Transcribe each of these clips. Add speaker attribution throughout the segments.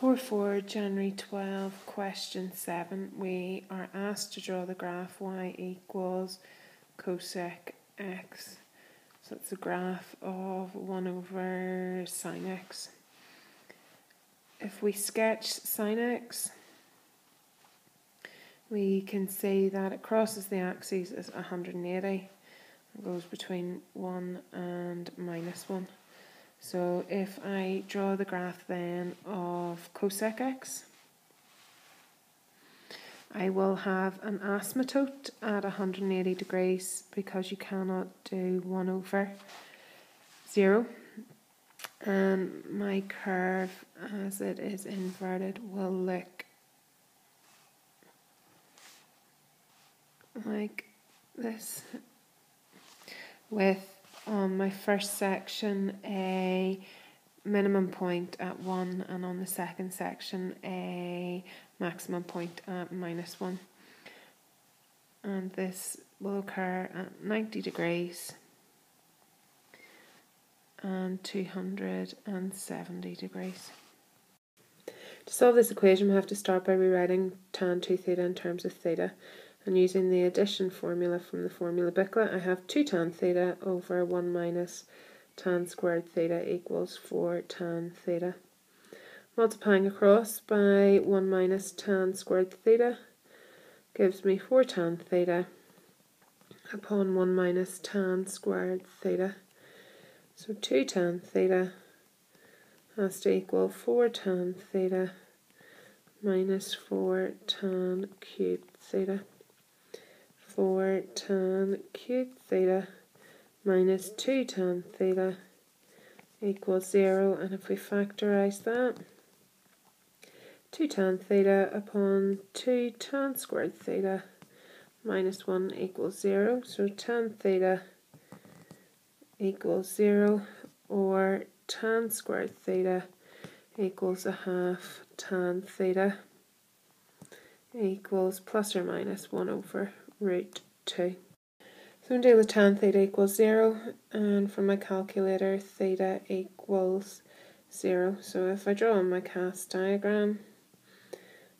Speaker 1: Core 4, January 12, question 7. We are asked to draw the graph y equals cosec x. So it's a graph of 1 over sine x. If we sketch sine x, we can see that it crosses the axes as 180. It goes between 1 and -1. So if I draw the graph then of cosec x, I will have an asymptote at 180 degrees because you cannot do 1 over 0. And my curve, as it is inverted, will look like this, with on my first section a minimum point at 1 and on the second section a maximum point at -1. And this will occur at 90 degrees and 270 degrees. To solve this equation, we have to start by rewriting tan 2 theta in terms of theta. And using the addition formula from the formula booklet, I have 2 tan theta over 1 minus tan squared theta equals 4 tan theta. Multiplying across by 1 minus tan squared theta gives me 4 tan theta upon 1 minus tan squared theta. So 2 tan theta has to equal 4 tan theta minus 4 tan cubed theta. 4 tan cubed theta minus 2 tan theta equals 0, and if we factorise that, 2 tan theta upon 2 tan squared theta minus 1 equals 0, so tan theta equals 0, or tan squared theta equals 1/2 tan theta equals plus or minus 1 over root 2. So I'm dealing with tan theta equals 0, and from my calculator theta equals 0. So if I draw on my cast diagram,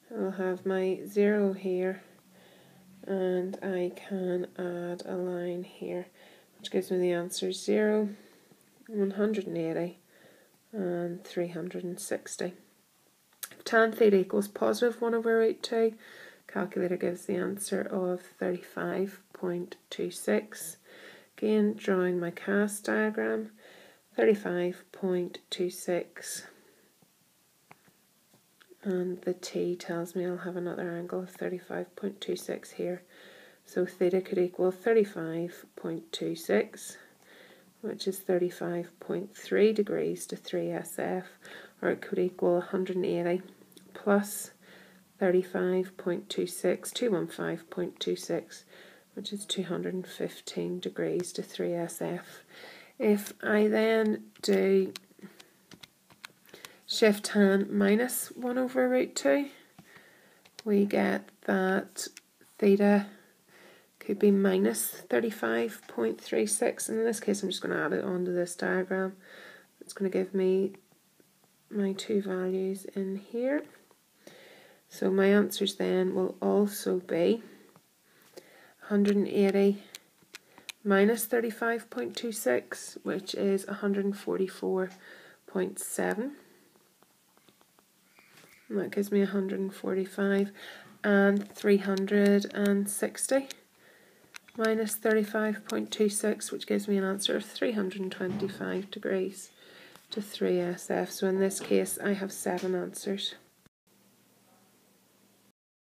Speaker 1: I'll have my 0 here, and I can add a line here, which gives me the answer 0, 180 and 360. If tan theta equals positive 1 over root 2, calculator gives the answer of 35.26. Again, drawing my cast diagram, 35.26, and the t tells me I'll have another angle of 35.26 here. So theta could equal 35.26, which is 35.3 degrees to 3SF, or it could equal 180 plus 35.26, 215.26, which is 215 degrees to 3SF. If I then do shift tan minus 1 over root 2, we get that theta could be minus 35.36, and in this case I'm just going to add it onto this diagram. It's going to give me my two values in here. So my answers then will also be 180 minus 35.26, which is 144.7. And that gives me 145, and 360 minus 35.26, which gives me an answer of 325 degrees to 3SF. So in this case I have 7 answers.